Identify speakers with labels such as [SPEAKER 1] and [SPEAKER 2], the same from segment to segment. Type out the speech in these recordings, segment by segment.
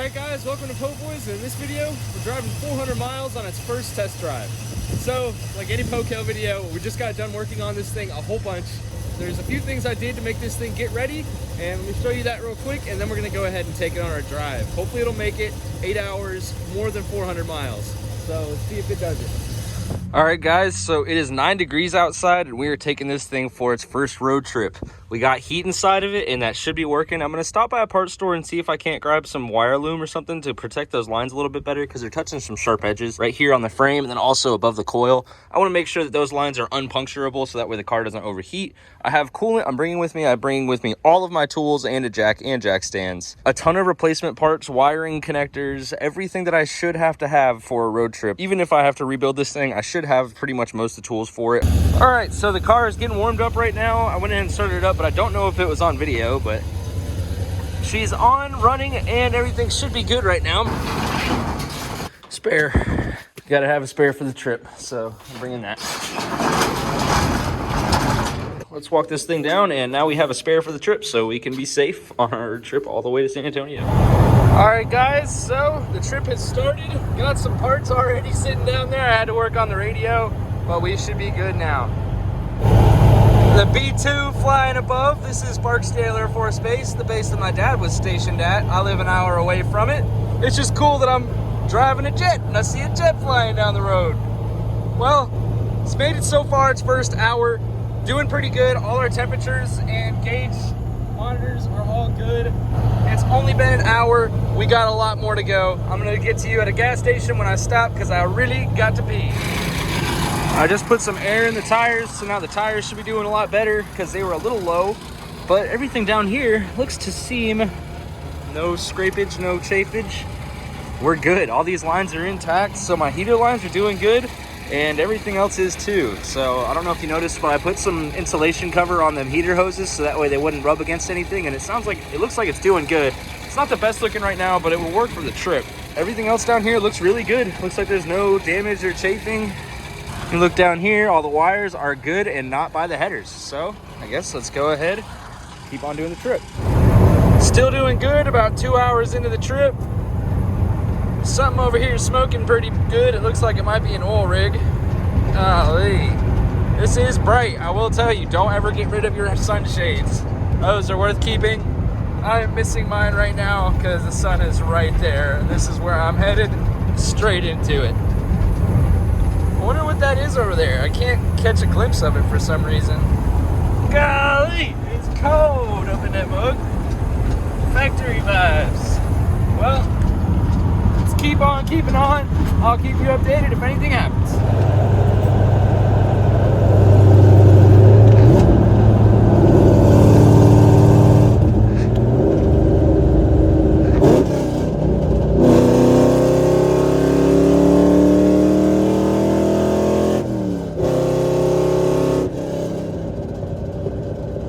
[SPEAKER 1] Alright guys, welcome to Poe Boys. In this video, we're driving 400 miles on its first test drive. So, like any Poekale video, we just got done working on this thing a whole bunch. There's a few things I did to make this thing get ready, and let me show you that real quick, and then we're gonna go ahead and take it on our drive. Hopefully it'll make it 8 hours, more than 400 miles. So let's see if it does it. All right guys, so it is 9 degrees outside and we are taking this thing for its first road trip. We got heat inside of it and that should be working. I'm gonna stop by a parts store and see if I can't grab some wire loom or something to protect those lines a little bit better, because they're touching some sharp edges right here on the frame and then also above the coil. I wanna make sure that those lines are unpuncturable so that way the car doesn't overheat. I have coolant I'm bringing with me. I bring with me all of my tools and a jack and jack stands. A ton of replacement parts, wiring, connectors, everything that I should have to have for a road trip. Even if I have to rebuild this thing, I should have pretty much most of the tools for it. All right, so the car is getting warmed up right now. I went in and started it up, but I don't know if it was on video, but she's on, running, and everything should be good right now. Spare. Gotta have a spare for the trip, so I'm bringing that. Let's walk this thing down, and now we have a spare for the trip so we can be safe on our trip all the way to San Antonio. All right guys, so the trip has started. Got some parts already sitting down there. I had to work on the radio, but we should be good now. The B-2 flying above. This is Barksdale Air Force Base, the base that my dad was stationed at. I live an hour away from it. It's just cool that I'm driving a jet and I see a jet flying down the road. Well, it's made it so far, its first hour. Doing pretty good. All our temperatures and gauge monitors are all good. It's only been an hour. We got a lot more to go. I'm gonna get to you at a gas station when I stop because I really got to pee. I just put some air in the tires, so now the tires should be doing a lot better because they were a little low. But everything down here looks to seem no scrapage, no chafage. We're good. All these lines are intact, so my heater lines are doing good. And everything else is too. So I don't know if you noticed, but I put some insulation cover on them heater hoses so that way they wouldn't rub against anything, and it looks like it's doing good. It's not the best looking right now, but it will work for the trip. Everything else down here looks really good. Looks like there's no damage or chafing. You look down here, all the wires are good and not by the headers. So I guess let's go ahead, keep on doing the trip. Still doing good, about 2 hours into the trip. Something over here is smoking pretty good. It looks like it might be an oil rig. Golly. This is bright. I will tell you, don't ever get rid of your sunshades. Those are worth keeping. I am missing mine right now because the sun is right there. And this is where I'm headed, straight into it. I wonder what that is over there. I can't catch a glimpse of it for some reason. Golly, it's cold up in that mug. Factory vibes. Well, keep on keeping on. I'll keep you updated if anything happens.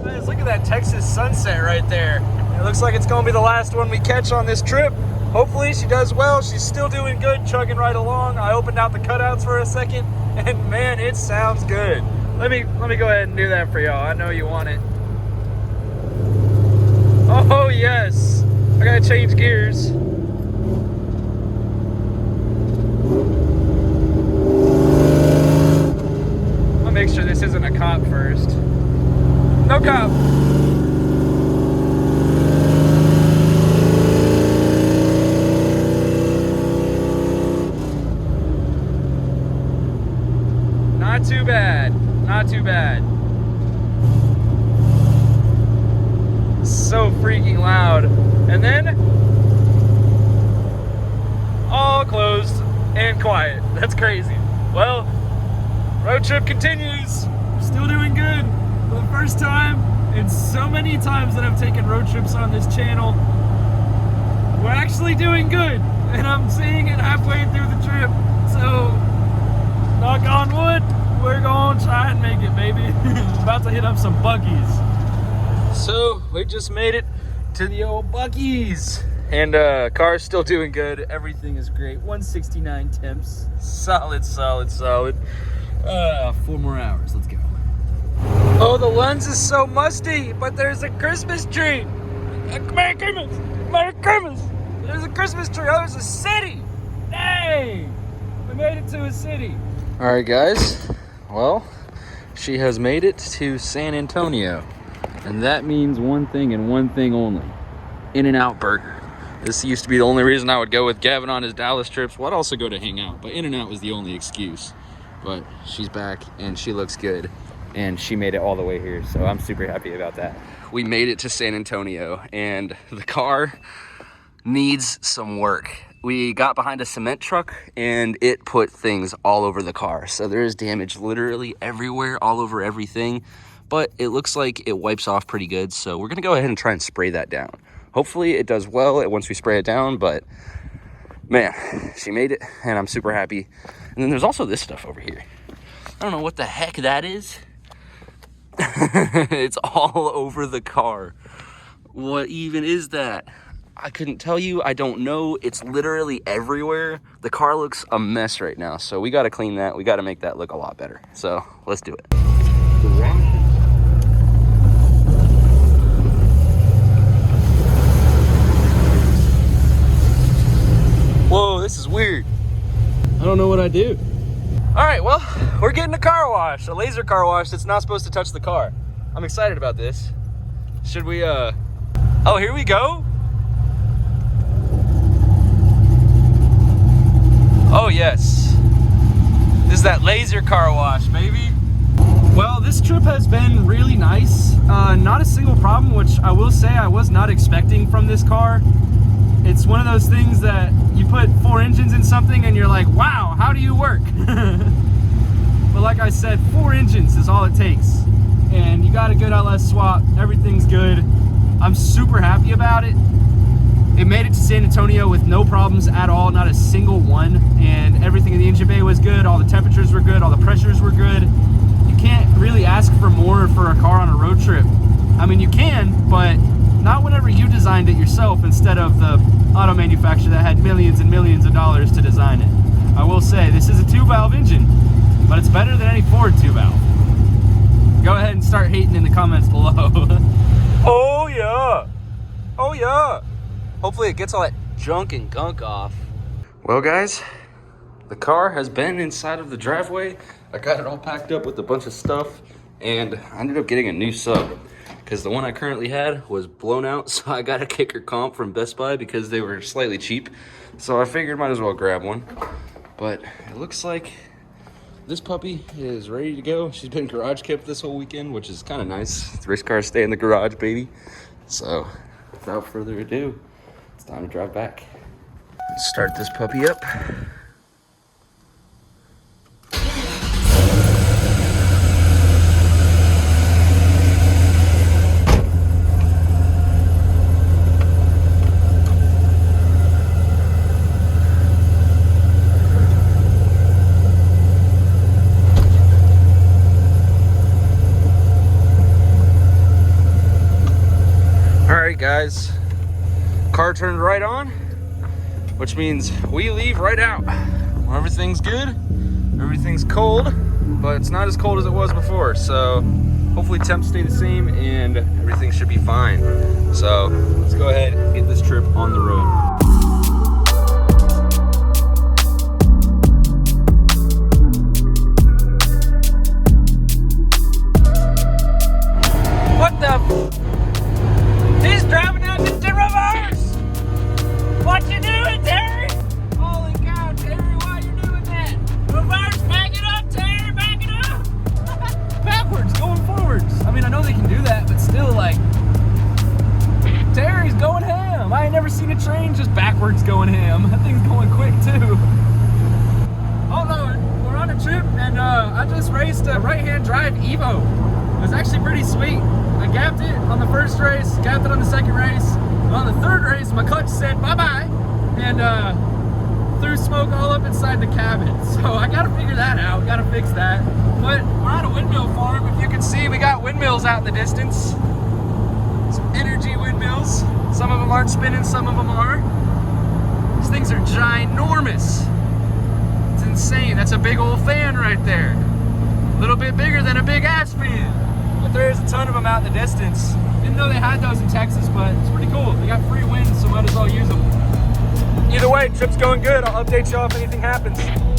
[SPEAKER 1] Guys, look at that Texas sunset right there. It looks like it's gonna be the last one we catch on this trip. Hopefully she does well. She's still doing good, chugging right along. I opened out the cutouts for a second, and man, it sounds good. Let me go ahead and do that for y'all. I know you want it. Oh yes, I gotta change gears. I'll make sure this isn't a cop first. No cop. Not too bad, not too bad. So freaking loud. And then, all closed and quiet. That's crazy. Well, road trip continues. Still doing good. For the first time in so many times that I've taken road trips on this channel, we're actually doing good. And I'm seeing it halfway through the trip. So, knock on wood. We're gonna try and make it, baby. About to hit up some Buc-ee's. So we just made it to the old Buc-ee's, and car's still doing good. Everything is great. 169 temps. Solid, solid, solid. 4 more hours. Let's go. Oh, the lens is so musty, but there's a Christmas tree. Merry Christmas! Merry Christmas! There's a Christmas tree. Oh, there's a city. Dang. We made it to a city. All right, guys. Well, she has made it to San Antonio. And that means one thing and one thing only. In-N-Out Burger. This used to be the only reason I would go with Gavin on his Dallas trips. Well, I'd also go to hang out, but In-N-Out was the only excuse. But she's back and she looks good. And she made it all the way here, so I'm super happy about that. We made it to San Antonio, and the car needs some work. We got behind a cement truck, and it put things all over the car. So there is damage literally everywhere, all over everything. But it looks like it wipes off pretty good, so we're gonna go ahead and try and spray that down. Hopefully it does well once we spray it down, but man, she made it, and I'm super happy. And then there's also this stuff over here. I don't know what the heck that is. It's all over the car. What even is that? I couldn't tell you. I don't know. It's literally everywhere. The car looks a mess right now, so we got to clean that. We got to make that look a lot better. So let's do it. Whoa, this is weird. I don't know what I do. All right, well, we're getting a car wash, a laser car wash that's not supposed to touch the car. I'm excited about this. Should we, oh, here we go. Oh, yes. This is that laser car wash, baby. Well, this trip has been really nice. Not a single problem, which I will say I was not expecting from this car. It's one of those things that you put 4 engines in something and you're like, wow, how do you work? But like I said, 4 engines is all it takes. And you got a good LS swap, everything's good. I'm super happy about it. It made it to San Antonio with no problems at all, not a single one. And everything in the engine bay was good, all the temperatures were good, all the pressures were good. You can't really ask for more for a car on a road trip. I mean, you can, but not whenever you designed it yourself instead of the auto manufacturer that had millions and millions of dollars to design it. I will say, this is a 2-valve engine, but it's better than any Ford 2-valve. Go ahead and start hating in the comments below. Oh yeah, oh yeah. Hopefully it gets all that junk and gunk off. Well guys, the car has been inside of the driveway. I got it all packed up with a bunch of stuff, and I ended up getting a new sub because the one I currently had was blown out, so I got a kicker comp from Best Buy because they were slightly cheap. So I figured might as well grab one. But it looks like this puppy is ready to go. She's been garage kept this whole weekend, which is kind of nice. Race cars stay in the garage, baby. So without further ado, it's time to drive back. Let's start this puppy up. Guys, car turned right on, which means we leave right out. Well, everything's good, everything's cold, but it's not as cold as it was before, so hopefully temps stay the same and everything should be fine. So let's go ahead and get this trip on the road. What the He's driving out into reverse! What you doing, Terry? Holy cow, Terry, why you doing that? Reverse, back it up, Terry, back it up! Backwards, going forwards. I mean, I know they can do that, but still, like, Terry's going ham. I ain't never seen a train just backwards going ham. That thing's going quick, too. Oh, Lord, we're on a trip, and I just raced a right-hand drive Evo. It was actually pretty sweet. I gapped it on the first race, gapped it on the second race. And on the third race, my clutch said bye-bye and threw smoke all up inside the cabin. So I gotta figure that out, gotta fix that. But we're at a windmill farm. If you can see, we got windmills out in the distance. Some energy windmills. Some of them aren't spinning, some of them are. These things are ginormous. It's insane. That's a big old fan right there. A little bit bigger than a big ass fan. But there's a ton of them out in the distance. Didn't know they had those in Texas, but it's pretty cool. They got free wind, so might as well use them.
[SPEAKER 2] way, trip's going good. I'll update y'all if anything happens.